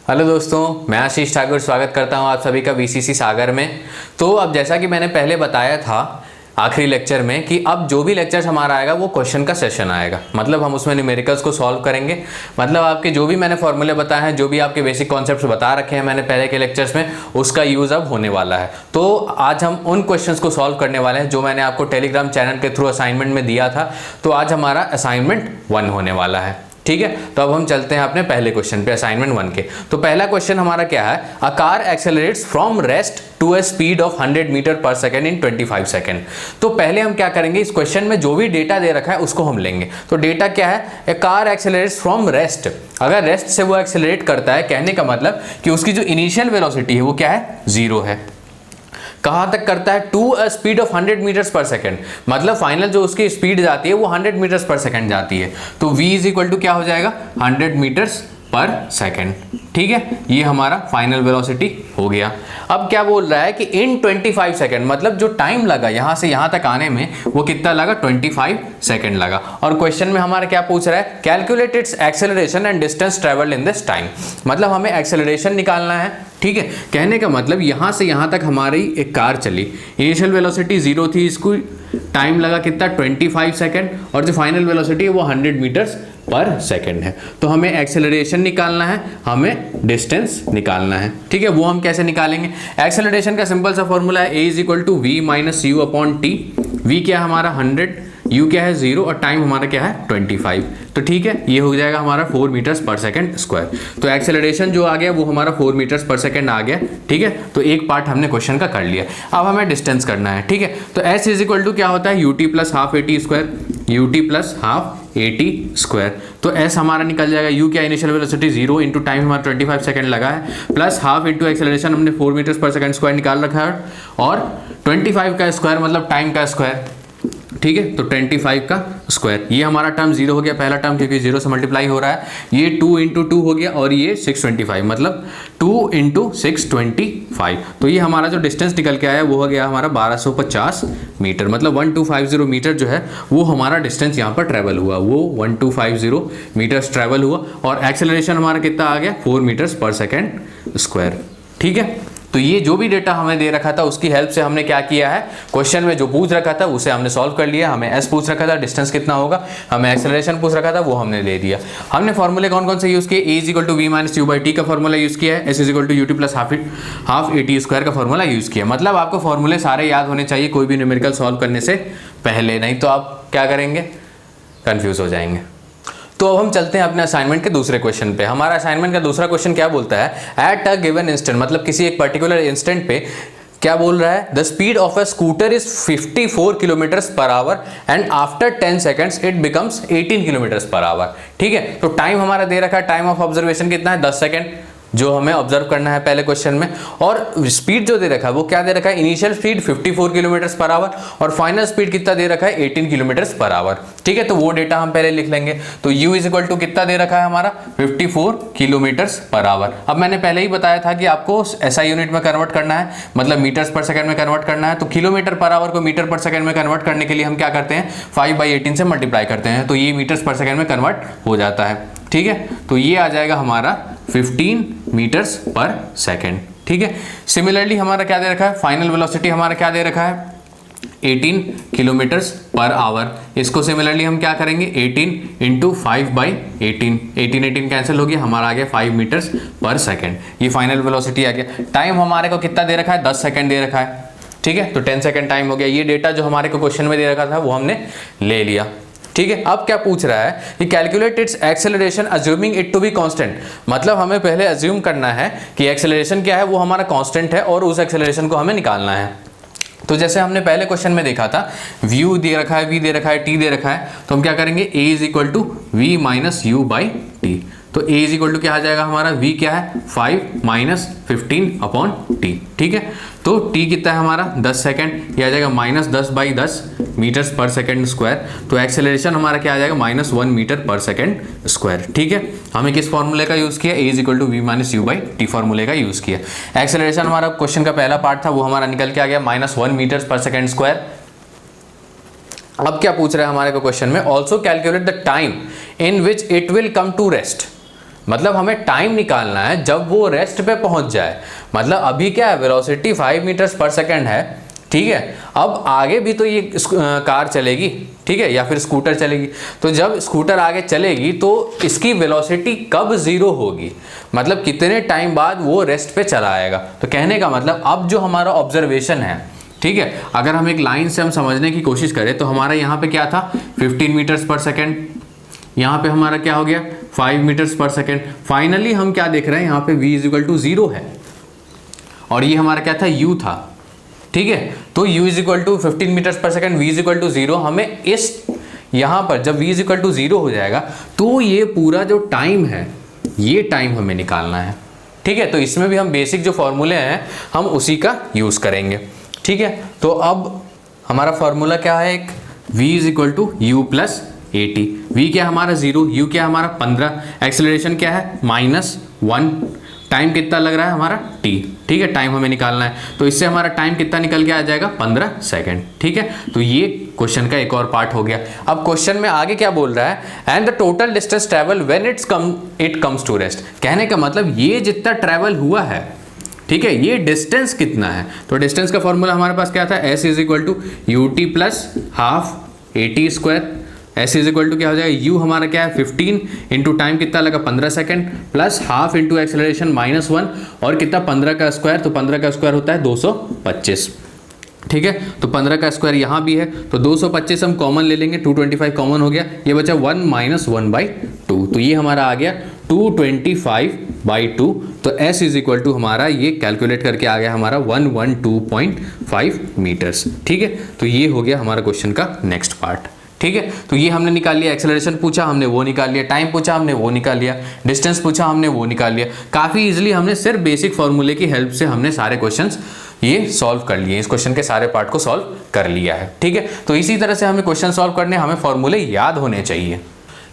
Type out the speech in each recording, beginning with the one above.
Hello दोस्तों, मैं आशीष ठाकुर स्वागत करता हूं आप सभी का बीसीसी सागर में। तो अब जैसा कि मैंने पहले बताया था आखिरी लेक्चर में कि अब जो भी लेक्चर्स हमारा आएगा वो क्वेश्चन का सेशन आएगा। मतलब हम उसमें न्यूमेरिकल्स को सॉल्व करेंगे। मतलब आपके जो भी मैंने फॉर्मूले बताए हैं, जो भी आपके बेसिक कॉन्सेप्ट्स बता रखे हैं मैंने पहले के लेक्चर्स में, उसका यूज़ अब होने वाला है। तो आज हम उन क्वेश्चंस को सॉल्व करने वाले हैं जो मैंने आपको टेलीग्राम चैनल के थ्रू असाइनमेंट में दिया था। तो आज हमारा असाइनमेंट 1 होने वाला है। ठीक है, तो अब हम चलते हैं अपने पहले क्वेश्चन पे, असाइनमेंट 1 के। तो पहला क्वेश्चन हमारा क्या है, a car accelerates from rest to a speed of 100 metre per second in 25 second. तो पहले हम क्या करेंगे, इस क्वेश्चन में जो भी डेटा दे रखा है उसको हम लेंगे। तो डेटा क्या है, ए कार एक्सेलरेट्स फ्रॉम रेस्ट। अगर रेस्ट से वो एक्सेलरेट करता है, कहने का मतलब कि उसकी जो इनिशियल वेलोसिटी है वो क्या है, 0 है। कहां तक करता है, to a speed of 100 metres पर सेकेंड, मतलब फाइनल जो उसकी स्पीड जाती है वो 100 मीटर्स पर सेकेंड जाती है। तो v इज इक्वल टू क्या हो जाएगा, 100 मीटर्स पर सेकेंड। ठीक है, ये हमारा फाइनल वेलोसिटी हो गया। अब क्या बोल रहा है कि इन 25 सेकेंड, मतलब जो टाइम लगा यहां से यहां तक आने में वो कितना लगा, 25 सेकेंड लगा। और क्वेश्चन में हमारा क्या पूछ रहा है, calculate its acceleration and distance travelled in this time. मतलब हमें एक्सेलरेशन निकालना है। ठीक है, कहने का मतलब यहां से यहां तक हमारी एक कार चली, इनिशियल वेलोसिटी 0 थी, इसको टाइम लगा कितना, 25 सेकेंड, और जो फाइनल वेलोसिटी है वो 100 मीटर्स पर सेकेंड है। तो हमें एक्सेलरेशन निकालना है, हमें डिस्टेंस निकालना है। ठीक है, वो हम कैसे निकालेंगे, एक्सेलरेशन का सिंपल सा फॉर्मूला है a is equal to v minus u upon t. v क्या है हमारा 100, u क्या है 0 और टाइम हमारा क्या है 25। तो ठीक है, ये हो जाएगा हमारा 4 मीटर्स पर सेकेंड स्क्वायर। तो एक्सेलरेशन जो आ गया वो हमारा 4 मीटर्स पर सेकेंड आ गया। ठीक है, तो एक पार्ट हमने क्वेश्चन का कर लिया। अब हमें डिस्टेंस करना है। ठीक है, तो s इज इक्वल टू क्या होता है, ut plus half a t square, ut plus half a t square. तो s हमारा निकल जाएगा, u क्या इनिशियल वेलोसिटी 0 इंटू टाइम हमारा 25 सेकंड लगा है, प्लस हाफ इंटू एक्सेलरेशन हमने 4 मीटर्स पर सेकंड स्क्वायर निकाल रखा है, और 25 का स्क्वायर मतलब टाइम का स्क्वायर। ठीक है, तो 25 का स्क्वायर, ये हमारा टर्म 0 हो गया, पहला टर्म क्योंकि 0 से मल्टीप्लाई हो रहा है। ये 2 इंटू 2 हो गया, और ये 625, मतलब 2 इंटू 625। तो ये हमारा जो डिस्टेंस निकल के आया वो हो गया हमारा 1250 मीटर। मतलब 1250 मीटर जो है वो हमारा डिस्टेंस यहाँ पर ट्रेवल हुआ, वो 1250 मीटर्स ट्रेवल हुआ। और एक्सेलरेशन हमारा कितना आ गया, 4 मीटर्स पर सेकेंड स्क्वायर। ठीक है, तो ये जो भी डेटा हमें दे रखा था उसकी हेल्प से हमने क्या किया है, क्वेश्चन में जो पूछ रखा था उसे हमने सॉल्व कर लिया। हमें s पूछ रखा था, डिस्टेंस कितना होगा, हमें एक्सेलरेशन पूछ रखा था, वो हमने दे दिया। हमने फॉर्मूले कौन कौन से यूज किए, a is equal to v minus u by t का फॉर्मूला यूज किया है, s is equal to ut plus half a t square का फॉर्मूला यूज किया। मतलब आपको फॉर्मूले सारे याद होने चाहिए कोई भी न्यूमेरिकल सॉल्व करने से पहले, नहीं तो आप क्या करेंगे, कंफ्यूज हो जाएंगे। तो अब हम चलते हैं अपने असाइनमेंट के दूसरे क्वेश्चन पे। हमारा असाइनमेंट का दूसरा क्वेश्चन क्या बोलता है, एट अ गिवन इंस्टेंट, मतलब किसी एक पर्टिकुलर इंस्टेंट पे क्या बोल रहा है, the speed of a scooter is 54 kilometres per hour and after 10 seconds it becomes 18 kilometres per hour. ठीक है, तो टाइम हमारा दे रखा है, टाइम ऑफ ऑब्जर्वेशन कितना है, 10 सेकेंड, जो हमें ऑब्जर्व करना है पहले क्वेश्चन में। और स्पीड जो दे रखा है वो क्या दे रखा है, initial speed 54 kilometres per hour और फाइनल स्पीड कितना दे रखा है, 18 किलोमीटर्स पर आवर। ठीक है, तो वो डेटा हम पहले लिख लेंगे। तो u इज इक्वल टू कितना दे रखा है हमारा, 54 किलोमीटर्स पर आवर। अब मैंने पहले ही बताया था कि आपको SI यूनिट में कन्वर्ट करना है, मतलब मीटर्स पर सेकंड में कन्वर्ट करना है। तो किलोमीटर पर आवर को मीटर पर सेकंड में कन्वर्ट करने के लिए हम क्या करते हैं, 5/18 से मल्टीप्लाई करते हैं, तो ये मीटर्स पर सेकंड में कन्वर्ट हो जाता है। ठीक है, तो ये आ जाएगा हमारा 15 मीटर्स पर सेकेंड। ठीक है, सिमिलरली हमारा क्या दे रखा है, फाइनल वेलोसिटी हमारा क्या दे रखा है, 18 किलोमीटर्स पर आवर। इसको सिमिलरली हम क्या करेंगे, 18 इंटू 5/18, 18 कैंसिल हो गया, हमारा आ गया 5 मीटर्स पर सेकेंड। ये फाइनल वेलोसिटी आ गया। टाइम हमारे को कितना दे रखा है, 10 सेकेंड दे रखा है। ठीक है, तो 10 सेकेंड टाइम हो गया। ये डेटा जो हमारे को क्वेश्चन में दे रखा था वो हमने ले लिया। ठीक है, अब क्या पूछ रहा है कि calculate its acceleration assuming it to be constant. मतलब हमें पहले अज्यूम करना है कि एक्सेलरेशन क्या है, वो हमारा कांस्टेंट है और उस एक्सेलरेशन को हमें निकालना है। तो जैसे हमने पहले क्वेश्चन में देखा था, v दे रखा है, v दे रखा है, t दे रखा है, तो हम क्या करेंगे, a is equal to v minus u by t. तो a इज इक्वल टू क्या आ जाएगा हमारा, v क्या है 5 माइनस 15 अपॉन t। ठीक है, तो t कितना है हमारा 10 सेकेंड, ये आ जाएगा -10/10 मीटर्स पर सेकेंड स्क्वायर। तो एक्सेलरेशन हमारा क्या आ जाएगा, -1 मीटर पर सेकेंड स्क्वायर। ठीक है, हमें किस फॉर्मूले का यूज किया, a is equal to v minus u by t फॉर्मूले का यूज किया। एक्सेलरेशन हमारा क्वेश्चन का पहला पार्ट था वो हमारा निकल के आ गया -1 मीटर्स पर सेकेंड स्क्वायर। अब क्या पूछ रहा है हमारे को क्वेश्चन में, also calculate the time in which it will come to rest. मतलब हमें टाइम निकालना है जब वो रेस्ट पे पहुंच जाए। मतलब अभी क्या है, वेलोसिटी 5 मीटर्स पर सेकेंड है, ठीक है। अब आगे भी तो ये कार चलेगी, ठीक है, या फिर स्कूटर चलेगी। तो जब स्कूटर आगे चलेगी तो इसकी वेलोसिटी कब जीरो होगी, मतलब कितने टाइम बाद वो रेस्ट पे चला आएगा। तो कहने का मतलब अब जो हमारा ऑब्जर्वेशन है, ठीक है, अगर हम एक लाइन से हम समझने की कोशिश करें तो हमारा यहाँ पे क्या था 15 मीटर्स पर सेकेंड, यहाँ पे हमारा क्या हो गया 5 मीटर्स पर सेकेंड। फाइनली हम क्या देख रहे हैं, यहाँ पे v इक्वल टू 0 है और ये हमारा क्या था u था, ठीक है। तो u is equal to 15 metres पर second, v is equal to 0। हमें इस यहाँ पर जब v इज इक्वल टू 0 हो जाएगा तो ये पूरा जो टाइम है ये टाइम हमें निकालना है, ठीक है। तो इसमें भी हम बेसिक जो फॉर्मूले हैं हम उसी का यूज करेंगे, ठीक है। तो अब हमारा फॉर्मूला क्या है, एक v is equal to u plus a t. v क्या हमारा 0, u क्या हमारा 15, एक्सेलरेशन क्या है -1, टाइम कितना लग रहा है हमारा t, ठीक है, टाइम हमें निकालना है। तो इससे हमारा टाइम कितना निकल के आ जाएगा 15 सेकेंड, ठीक है। तो ये क्वेश्चन का एक और पार्ट हो गया। अब क्वेश्चन में आगे क्या बोल रहा है, and the total distance travel when it comes to rest. कहने का मतलब ये जितना ट्रेवल हुआ है, ठीक है, ये डिस्टेंस कितना है। तो डिस्टेंस का फॉर्मूला हमारे पास क्या था, s is equal to u t plus half a t square. s is equal to क्या हो जाएगा, u हमारा क्या है 15 इंटू टाइम कितना लगा 15 second plus half into acceleration -1 और कितना 15 का स्क्वायर, तो 15 का स्क्वायर होता है 225, ठीक है। तो 15 का स्क्वायर यहाँ भी है तो 225 हम कॉमन ले लेंगे, 225 कॉमन हो गया, ये बचा 1 - 1/2। तो ये हमारा आ गया 225/2। तो s इज इक्वल टू हमारा ये कैलकुलेट करके आ गया हमारा 112.5 मीटर्स, ठीक है। तो ये हो गया हमारा क्वेश्चन का नेक्स्ट पार्ट, ठीक है। तो ये हमने निकाल लिया, एक्सेलरेशन पूछा हमने वो निकाल लिया, टाइम पूछा हमने वो निकाल लिया, डिस्टेंस पूछा हमने वो निकाल लिया। काफ़ी इजीली हमने सिर्फ बेसिक फॉर्मूले की हेल्प से हमने सारे क्वेश्चंस ये सॉल्व कर लिए, इस क्वेश्चन के सारे पार्ट को सॉल्व कर लिया है, ठीक है। तो इसी तरह से हमें क्वेश्चन सॉल्व करने, हमें फॉर्मूले याद होने चाहिए।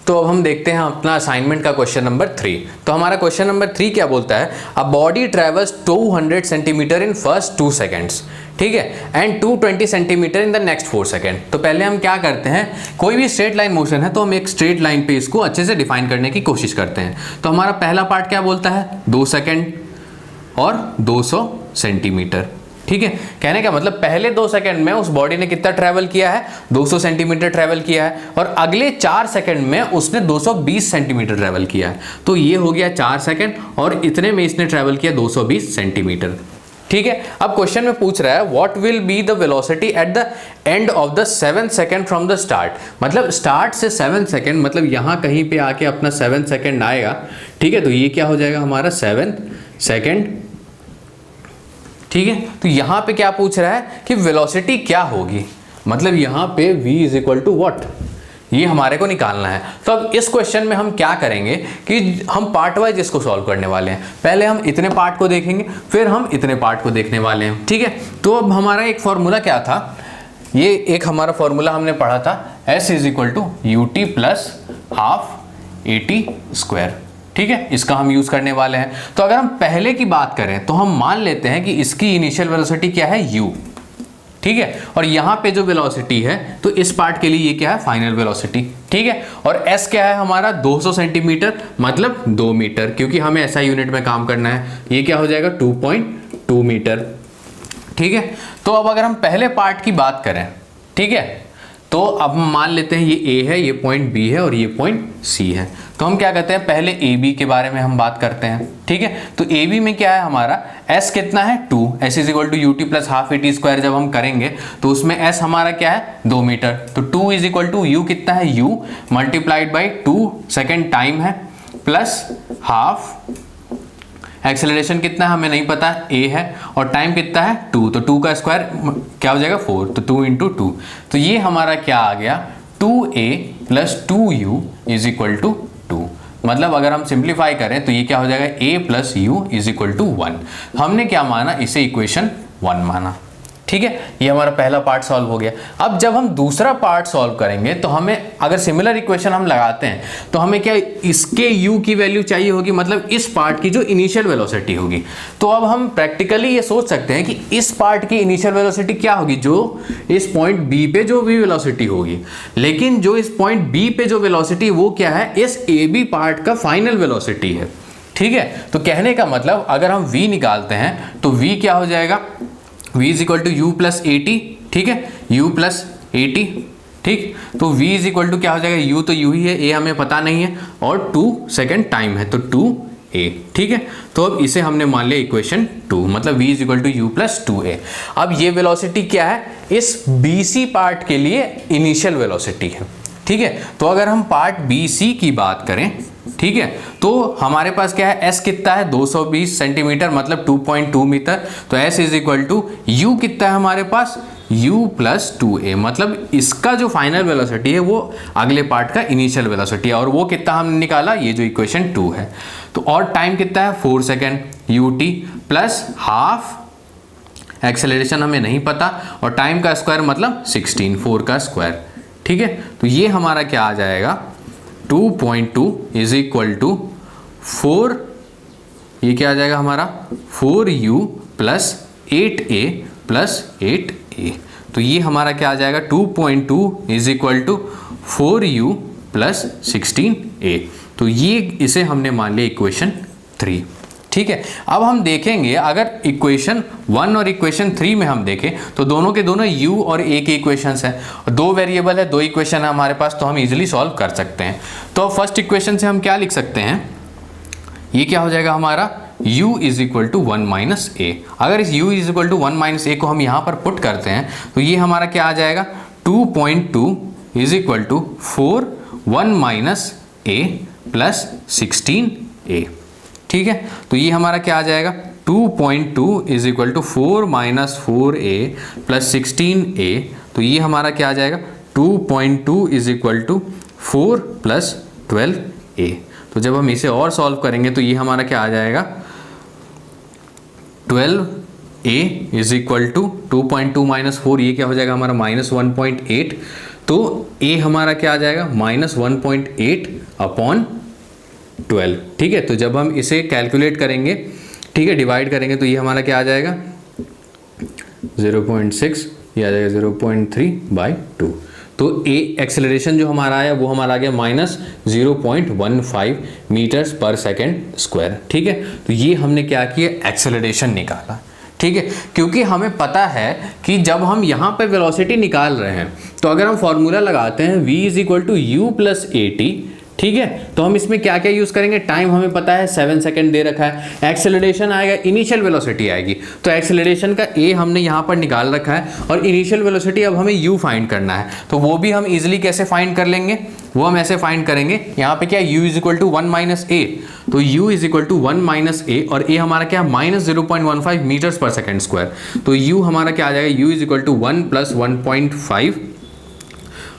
तो अब हम देखते हैं अपना असाइनमेंट का क्वेश्चन नंबर 3। तो हमारा क्वेश्चन नंबर 3 क्या बोलता है, a body travels 200 centimetre in first 2 seconds, ठीक है, and 220 centimetre in the next 4 second. तो पहले हम क्या करते हैं, कोई भी स्ट्रेट लाइन मोशन है तो हम एक स्ट्रेट लाइन पे इसको अच्छे से डिफाइन करने की कोशिश करते हैं। तो हमारा पहला पार्ट क्या बोलता है, 2 सेकेंड और 200 सेंटीमीटर, ठीक है। कहने का मतलब पहले 2 सेकंड में उस बॉडी ने कितना ट्रैवल किया है, 200 सेंटीमीटर ट्रैवल किया है, और अगले 4 सेकंड में उसने 220 सेंटीमीटर ट्रैवल किया है। तो ये हो गया 4 सेकंड और इतने में इसने ट्रैवल किया 220 सेंटीमीटर, ठीक है। अब क्वेश्चन में पूछ रहा है what will be the velocity at the end of the 7 second from the start. मतलब स्टार्ट से 7 सेकंड, मतलब यहां कहीं पे आके अपना 7 सेकंड आएगा, ठीक है। तो ये क्या हो जाएगा हमारा 7 सेकंड, ठीक है। तो यहां पे क्या पूछ रहा है कि वेलोसिटी क्या होगी, मतलब यहां पे v is equal to what, ये हमारे को निकालना है। तो अब इस क्वेश्चन में हम क्या करेंगे कि हम पार्ट वाइज इसको सॉल्व करने वाले हैं। पहले हम इतने पार्ट को देखेंगे, फिर हम इतने पार्ट को देखने वाले हैं, ठीक है। तो अब हमारा एक फॉर्मूला क्या था, ये एक हमारा फॉर्मूला हमने पढ़ा था, s is equal to u t plus half a t square, ठीक है, इसका हम यूज करने वाले हैं। तो अगर हम पहले की बात करें तो हम मान लेते हैं कि इसकी इनिशियल वेलोसिटी क्या है u, ठीक है, और यहां पे जो वेलोसिटी है तो इस पार्ट के लिए ये क्या है फाइनल वेलोसिटी, ठीक है। और s क्या है हमारा 200 सेंटीमीटर, मतलब 2 मीटर, क्योंकि हमें ऐसा यूनिट में काम करना है। ये क्या हो जाएगा 2.2 मीटर, ठीक है। तो अब अगर हम पहले पार्ट की बात करें, ठीक है, तो अब हम मान लेते हैं ये A है, ये पॉइंट B है और ये पॉइंट C है। तो हम क्या करते हैं, पहले AB के बारे में हम बात करते हैं, ठीक है। तो AB में क्या है हमारा S कितना है 2, S is equal to u t plus half a t square जब हम करेंगे तो उसमें S हमारा क्या है 2 मीटर। तो 2 इज इक्वल टू U कितना है U multiplied by 2 second time है प्लस हाफ, एक्सेलरेशन कितना है हमें नहीं पता, a है, और टाइम कितना है 2, तो 2 का स्क्वायर क्या हो जाएगा 4, तो 2 इंटू 2। तो ये हमारा क्या आ गया 2a plus 2u is equal to 2। मतलब अगर हम सिंप्लीफाई करें तो ये क्या हो जाएगा a plus u is equal to 1। हमने क्या माना, इसे इक्वेशन 1 माना, ठीक है, ये हमारा पहला पार्ट सॉल्व हो गया। अब जब हम दूसरा पार्ट सॉल्व करेंगे तो हमें अगर सिमिलर इक्वेशन हम लगाते हैं तो हमें क्या इसके u की वैल्यू चाहिए होगी, मतलब इस पार्ट की जो इनिशियल वेलोसिटी होगी। तो अब हम प्रैक्टिकली ये सोच सकते हैं कि इस पार्ट की इनिशियल वेलोसिटी क्या होगी, जो इस पॉइंट B पे जो भी वेलोसिटी होगी, लेकिन जो इस पॉइंट B पे जो वेलोसिटी वो क्या है, इस AB पार्ट का फाइनल वेलोसिटी है। ठीक है, तो कहने का मतलब अगर हम v निकालते हैं तो v क्या हो जाएगा, v is equal to u plus a t. ठीक है, u प्लस ए टी। ठीक, तो v इज इक्वल टू क्या हो जाएगा, u तो u ही है, a हमें पता नहीं है, और 2 सेकेंड टाइम है तो 2a। ठीक है, तो अब इसे हमने मान लिया इक्वेशन 2, मतलब v is equal to u plus 2a। अब ये वेलोसिटी क्या है, इस BC पार्ट के लिए इनिशियल वेलोसिटी है। ठीक है, तो अगर हम पार्ट BC की बात करें, ठीक है, तो हमारे पास क्या है, s कितना है 220 सेंटीमीटर, मतलब 2.2 मीटर। तो s is equal to u कितना है हमारे पास, u प्लस 2a, मतलब इसका जो फाइनल वेलोसिटी है वो अगले पार्ट का इनिशियल वेलोसिटी है, और वो कितना हमने निकाला, ये जो इक्वेशन 2 है। तो और टाइम कितना है 4 second, ut plus half acceleration हमें नहीं पता, और टाइम का स्क्वायर मतलब 16, 4 का स्क्वायर। ठीक है, तो ये हमारा क्या आ जाएगा 2.2 इज इक्वल टू 4, ये क्या आ जाएगा हमारा 4u plus 8a plus 8a। तो ये हमारा क्या आ जाएगा 2.2 is equal to 4u plus 16a। तो ये इसे हमने मान लिया इक्वेशन 3। ठीक है, अब हम देखेंगे अगर इक्वेशन 1 और इक्वेशन 3 में हम देखें तो दोनों के दोनों u और a के इक्वेशंस हैं, 2 वेरिएबल है, 2 इक्वेशन है हमारे पास, तो हम इजीली सॉल्व कर सकते हैं। तो फर्स्ट इक्वेशन से हम क्या लिख सकते हैं, ये क्या हो जाएगा हमारा u is equal to 1 minus a. अगर इस u is equal to 1 minus a को हम यहाँ पर पुट करते हैं तो ये हमारा क्या आ जाएगा 2.2 is equal to 4 1 minus a plus 16a। ठीक है, तो ये हमारा क्या आ जाएगा 2.2 is equal to 4 minus 4a plus 16a। तो ये हमारा क्या आ जाएगा 2.2 is equal to 4 plus 12a। तो जब हम इसे और सॉल्व करेंगे तो ये हमारा क्या आ जाएगा 12a is equal to 2.2 minus 4, ये क्या हो जाएगा हमारा माइनस 1.8। तो a हमारा क्या आ जाएगा माइनस 1.8 अपॉन 12। ठीक है, तो जब हम इसे कैलकुलेट करेंगे, ठीक है, डिवाइड करेंगे तो ये हमारा क्या आ जाएगा 0.6, ये आ जाएगा 0.3/2। तो ए एक्सेलरेशन जो हमारा आया वो हमारा आ गया माइनस 0.15 मीटर्स पर सेकेंड स्क्वायर। ठीक है, तो ये हमने क्या किया एक्सेलरेशन निकाला। ठीक है, क्योंकि हमें पता है कि जब हम यहाँ पे वेलोसिटी निकाल रहे हैं तो अगर हम फॉर्मूला लगाते हैं v is equal to u plus a t, ठीक है, तो हम इसमें क्या क्या यूज करेंगे, टाइम हमें पता है 7 सेकंड दे रखा है, एक्सेलरेशन आएगा, इनिशियल वेलोसिटी आएगी, तो एक्सेलरेशन का a हमने यहाँ पर निकाल रखा है, और इनिशियल वेलोसिटी अब हमें u फाइंड करना है। तो वो भी हम इजीली कैसे फाइंड कर लेंगे, वो हम ऐसे फाइंड करेंगे, यहाँ पे क्या u is equal to 1 minus a, तो u is equal to 1 minus a, और a हमारा क्या माइनस 0.15 मीटर्स पर सेकेंड स्क्वायर। तो u हमारा क्या आ जाएगा, u is equal to 1 plus 1.5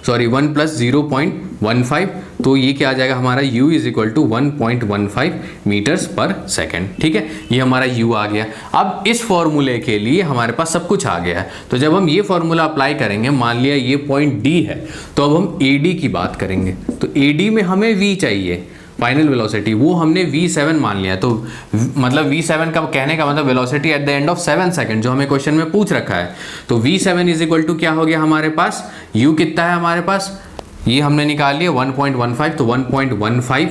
sorry 1 plus 0.15, तो ये क्या आ जाएगा हमारा u is equal to 1.15 metres पर सेकेंड। ठीक है, ये हमारा u आ गया। अब इस फॉर्मूले के लिए हमारे पास सब कुछ आ गया है, तो जब हम ये फॉर्मूला अप्लाई करेंगे, मान लिया ये पॉइंट d है, तो अब हम AD की बात करेंगे। तो AD में हमें v चाहिए फाइनल वेलोसिटी, वो हमने v7 मान लिया। तो मतलब v7 का कहने का मतलब velocity at the end of 7 second, जो हमें क्वेश्चन में पूछ रखा है। तो v7 इज इक्वल टू क्या हो गया हमारे पास, u कितना है हमारे पास, ये हमने निकाल लिया 1.15, तो 1.15,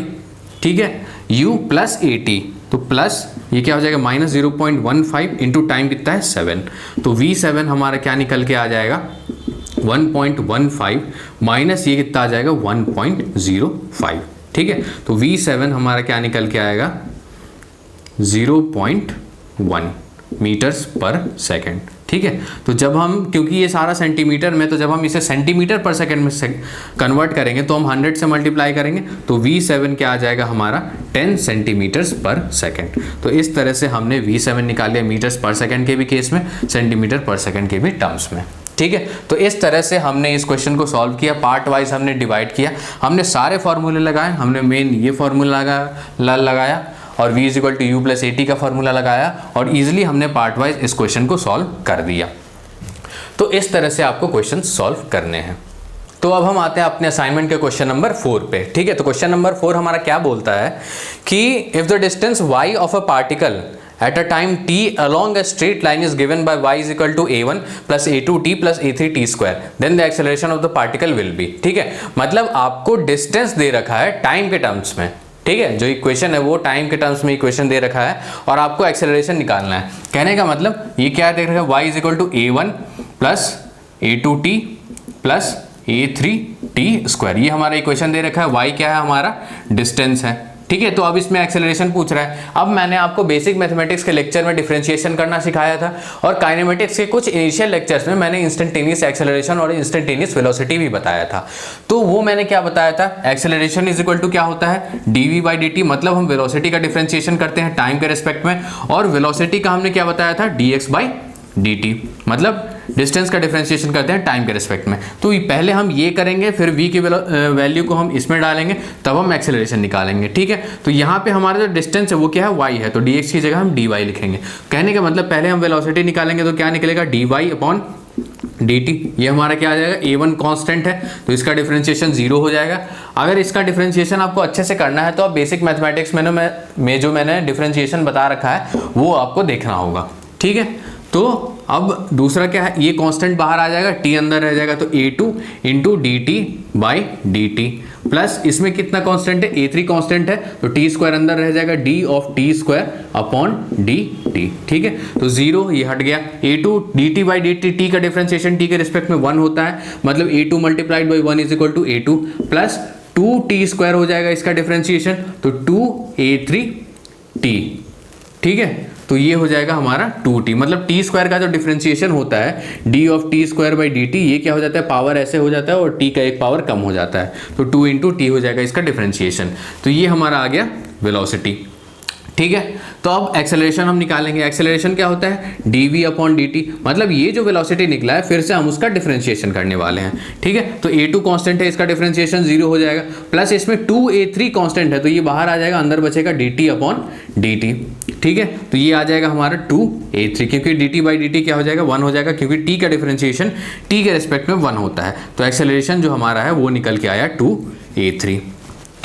ठीक है, u प्लस 80, तो प्लस ये क्या हो जाएगा माइनस 0.15 इंटू टाइम कितना है 7, तो v7 हमारा क्या निकल के आ जाएगा 1.15 माइनस ये कितना आ जाएगा 1.05। ठीक है, तो v7 हमारा क्या निकल के आएगा 0.1 मीटर्स पर सेकेंड। ठीक है, तो जब हम, क्योंकि ये सारा सेंटीमीटर में, तो जब हम इसे सेंटीमीटर पर सेकेंड में कन्वर्ट करेंगे तो हम 100 से मल्टीप्लाई करेंगे, तो v7 क्या आ जाएगा हमारा 10 सेंटीमीटर्स पर सेकेंड। तो इस तरह से हमने v7 निकाल लिया मीटर्स पर सेकेंड के भी केस में, सेंटीमीटर पर सेकेंड के भी टर्म्स में। ठीक है, तो इस तरह से हमने इस क्वेश्चन को सॉल्व किया, पार्ट वाइज हमने डिवाइड किया, हमने सारे फॉर्मूले लगाए, हमने मेन ये फॉर्मूला लगाया और v is equal to u plus a t का फॉर्मूला लगाया, और इजीली हमने पार्ट वाइज इस क्वेश्चन को सॉल्व कर दिया। तो इस तरह से आपको क्वेश्चन सॉल्व करने हैं। तो अब हम आते हैं अपने असाइनमेंट के क्वेश्चन नंबर 4 पे। ठीक है, तो क्वेश्चन नंबर 4 हमारा क्या बोलता है कि if the distance y of a particle at a time t along a straight line is given by y is equal to a1 plus a2t plus a3t square, then the acceleration of the particle will be। ठीक है, मतलब आपको distance दे रखा है time के terms में। ठीक है, जो इक्वेशन है वो टाइम के टर्म्स में इक्वेशन दे रखा है और आपको एक्सेलरेशन निकालना है। कहने का मतलब ये क्या दे रखा है, y is equal to a1 plus a2t plus a3t square, ये हमारा इक्वेशन दे रखा है। y क्या है, हमारा डिस्टेंस है। ठीक है, तो अब इसमें एक्सेलरेशन पूछ रहा है। अब मैंने आपको बेसिक मैथमेटिक्स के लेक्चर में डिफरेंशिएशन करना सिखाया था और काइनेमेटिक्स के कुछ इनिशियल लेक्चर्स में मैंने इंस्टेंटेनियस एक्सेलरेशन और इंस्टेंटेनियस वेलोसिटी भी बताया था। तो वो मैंने क्या बताया था, एक्सेलरेशन इज इक्वल टू क्या होता है, dv बाई dt, मतलब हम वेलोसिटी का डिफरेंशिएशन करते हैं टाइम के रिस्पेक्ट में, और वेलोसिटी का हमने क्या बताया था, dx बाई dt, मतलब डिस्टेंस का डिफरेंशिएशन करते हैं टाइम के रिस्पेक्ट में। तो पहले हम ये करेंगे, फिर v की वैल्यू को हम इसमें डालेंगे, तब हम एक्सेलरेशन निकालेंगे। ठीक है, तो यहाँ पे हमारा जो डिस्टेंस है वो क्या है, y है, तो dx की जगह हम dy लिखेंगे। कहने का मतलब पहले हम वेलोसिटी निकालेंगे तो क्या निकलेगा, dy अपॉन dt। ये हमारा क्या आ जाएगा, a1 कांस्टेंट है तो इसका डिफरेंशिएशन 0 हो जाएगा। अगर इसका डिफरेंशिएशन आपको अच्छे से करना है तो आप बेसिक मैथमेटिक्स में जो मैंने डिफरेंशिएशन बता रखा है वो आपको देखना होगा। ठीक है, तो अब दूसरा क्या है, ये कांस्टेंट बाहर आ जाएगा, t अंदर रह जाएगा, तो a2 into D T by d T, plus इसमें कितना कांस्टेंट है, a3 कांस्टेंट है, तो t स्क्वायर अंदर रह जाएगा, d of t square upon dt। ठीक है, तो 0 ये हट गया। a2 dt by dt, t का डिफरेंशिएशन t के रिस्पेक्ट में 1 होता है, मतलब a2 multiplied by 1 is equal to a2 plus 2t square हो जाएगा इसका डिफरेंशिएशन, तो 2a3t। ठीक है, तो ये हो जाएगा हमारा 2t, मतलब t स्क्वायर का जो डिफरेंशिएशन होता है d of t square by dt, ये क्या हो जाता है, पावर ऐसे हो जाता है और t का एक पावर कम हो जाता है, तो 2 इंटू टी हो जाएगा इसका डिफरेंशिएशन। तो ये हमारा आ गया वेलोसिटी। ठीक है, तो अब एक्सेलरेशन हम निकालेंगे। एक्सेलरेशन क्या होता है, dv अपॉन dt, मतलब ये जो वेलोसिटी निकला है फिर से हम उसका डिफरेंशिएशन करने वाले हैं। ठीक है, तो a2 कांस्टेंट है, इसका डिफरेंशिएशन 0 हो जाएगा, प्लस इसमें 2a3 कांस्टेंट है तो ये बाहर आ जाएगा, अंदर बचेगा dt अपॉन dt। ठीक है, तो ये आ जाएगा हमारा 2a3, क्योंकि dt बाई dt क्या हो जाएगा, 1 हो जाएगा, क्योंकि t का डिफरेंशिएशन t के रिस्पेक्ट में 1 होता है। तो एक्सेलरेशन जो हमारा है वो निकल के आया 2a3।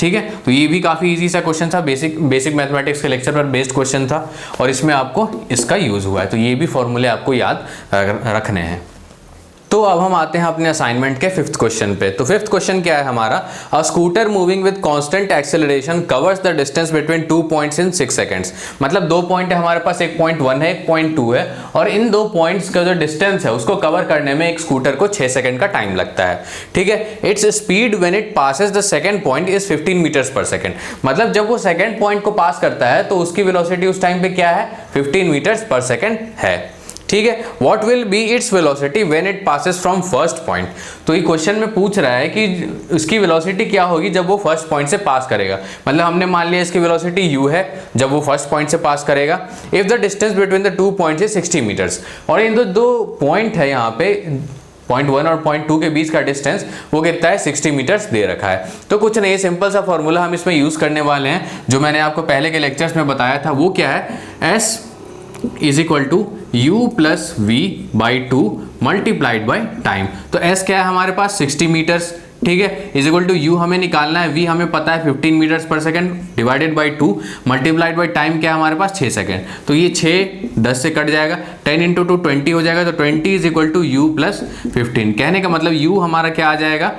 ठीक है, तो ये भी काफ़ी इजी सा क्वेश्चन था, बेसिक मैथमेटिक्स के लेक्चर पर बेस्ड क्वेश्चन था और इसमें आपको इसका यूज़ हुआ है, तो ये भी फॉर्मूले आपको याद रखने हैं। तो अब हम आते हैं अपने असाइनमेंट के 5th क्वेश्चन पे। तो 5th क्वेश्चन क्या है हमारा, a scooter moving with constant acceleration covers the distance between 2 points in 6 seconds. मतलब 2 पॉइंट है हमारे पास, एक पॉइंट 1 है, एक पॉइंट 2 है, और इन 2 पॉइंट्स का जो डिस्टेंस है उसको कवर करने में एक स्कूटर को 6 सेकंड का टाइम लगता है। ठीक है, its speed when it passes the second point is 15 metres per second, मतलब जब वो सेकंड पॉइंट को पास करता है तो उसकी वेलोसिटी उस टाइम पे क्या है, 15 मीटर्स पर सेकंड है। ठीक है, what will be its velocity when it passes from first point. तो ये क्वेश्चन में पूछ रहा है कि उसकी वेलोसिटी क्या होगी जब वो फर्स्ट पॉइंट से पास करेगा। मतलब हमने मान लिया इसकी वेलोसिटी u है जब वो फर्स्ट पॉइंट से पास करेगा, if the distance between the 2 points is 60 metres, और इन दो पॉइंट है यहाँ पे, पॉइंट 1 और पॉइंट 2 के बीच का डिस्टेंस वो कितना है, 60 मीटर्स दे रखा है। तो कुछ नहीं, सिंपल सा फॉर्मूला हम इसमें यूज करने वाले हैं जो मैंने आपको पहले के लेक्चर्स में बताया था। वो क्या है, s is equal to u plus v by 2 multiplied by time. तो s क्या है हमारे पास, 60 मीटर्स। ठीक है, इज इक्वल टू u हमें निकालना है, v हमें पता है 15 metres per second, divided by 2 multiplied by time क्या है हमारे पास, 6 सेकंड। तो ये 6 10 से कट जाएगा, 10 इंटू 2 20 हो जाएगा, तो 20 is equal to u plus 15। कहने का मतलब u हमारा क्या आ जाएगा,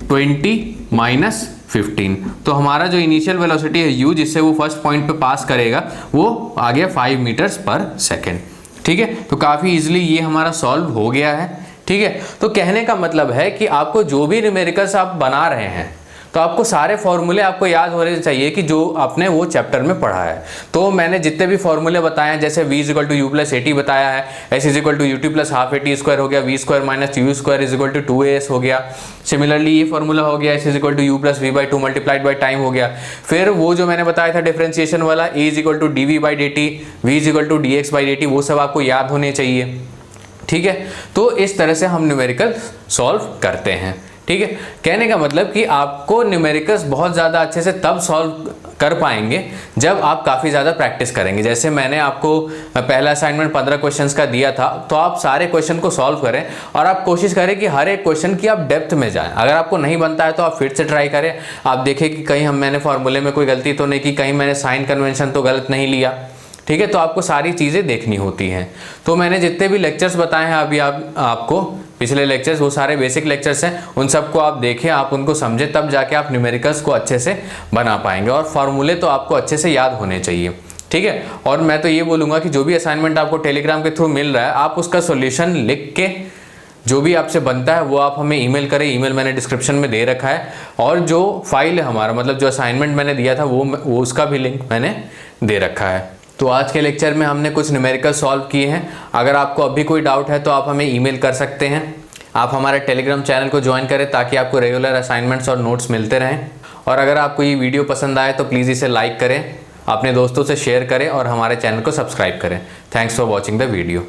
20 माइनस 15। तो हमारा जो इनिशियल वेलोसिटी है u, जिससे वो फर्स्ट पॉइंट पे पास करेगा, वो आ गया 5 मीटर्स पर सेकेंड। ठीक है, तो काफ़ी इजीली ये हमारा सॉल्व हो गया है। ठीक है, तो कहने का मतलब है कि आपको जो भी न्यूमेरिकल्स आप बना रहे हैं तो आपको सारे फॉर्मूले आपको याद होने चाहिए कि जो आपने वो चैप्टर में पढ़ा है। तो मैंने जितने भी फॉर्मूले बताए हैं, जैसे v is equal to u plus a t बताया है, s is equal to u t plus half a t square हो गया, v square minus u square is equal to 2as हो गया। सिमिलरली ये फॉर्मूला हो गया, s is equal to u plus v by 2 multiplied by time हो गया। फिर वो जो मैंने बताया था डिफरेंशिएशन वाला, a is equal to d v by d t, v is equal to d x by d t, वो सब आपको याद होने चाहिए। ठीक है, तो इस तरह से हम न्यूमेरिकल सॉल्व करते हैं। ठीक है, कहने का मतलब कि आपको न्यूमेरिकल्स बहुत ज़्यादा अच्छे से तब सॉल्व कर पाएंगे जब आप काफ़ी ज़्यादा प्रैक्टिस करेंगे। जैसे मैंने आपको पहला असाइनमेंट 15 क्वेश्चंस का दिया था, तो आप सारे क्वेश्चन को सॉल्व करें और आप कोशिश करें कि हर एक क्वेश्चन की आप डेप्थ में जाएं। अगर आपको नहीं बनता है तो आप फिर से ट्राई करें, आप देखें कि कहीं मैंने फॉर्मूले में कोई गलती तो नहीं की, कहीं मैंने साइन कन्वेंशन तो गलत नहीं लिया। ठीक है, तो आपको सारी चीज़ें देखनी होती हैं। तो मैंने जितने भी लेक्चर्स बताए हैं अभी आपको पिछले लेक्चर्स, वो सारे बेसिक लेक्चर्स हैं, उन सबको आप देखें, आप उनको समझें, तब जाके आप न्यूमेरिकल्स को अच्छे से बना पाएंगे। और फार्मूले तो आपको अच्छे से याद होने चाहिए। ठीक है, और मैं तो ये बोलूँगा कि जो भी असाइनमेंट आपको टेलीग्राम के थ्रू मिल रहा है, आप उसका सोल्यूशन लिख के जो भी आपसे बनता है वो आप हमें ईमेल करें। ईमेल मैंने डिस्क्रिप्शन में दे रखा है, और जो फाइल है हमारा, मतलब जो असाइनमेंट मैंने दिया था वो उसका भी लिंक मैंने दे रखा है। तो आज के लेक्चर में हमने कुछ न्यूमेरिकल सॉल्व किए हैं। अगर आपको अभी कोई डाउट है तो आप हमें ईमेल कर सकते हैं। आप हमारे टेलीग्राम चैनल को ज्वाइन करें ताकि आपको रेगुलर असाइनमेंट्स और नोट्स मिलते रहें। और अगर आपको ये वीडियो पसंद आए तो प्लीज़ इसे लाइक करें, अपने दोस्तों से शेयर करें और हमारे चैनल को सब्सक्राइब करें। Thanks for watching the video.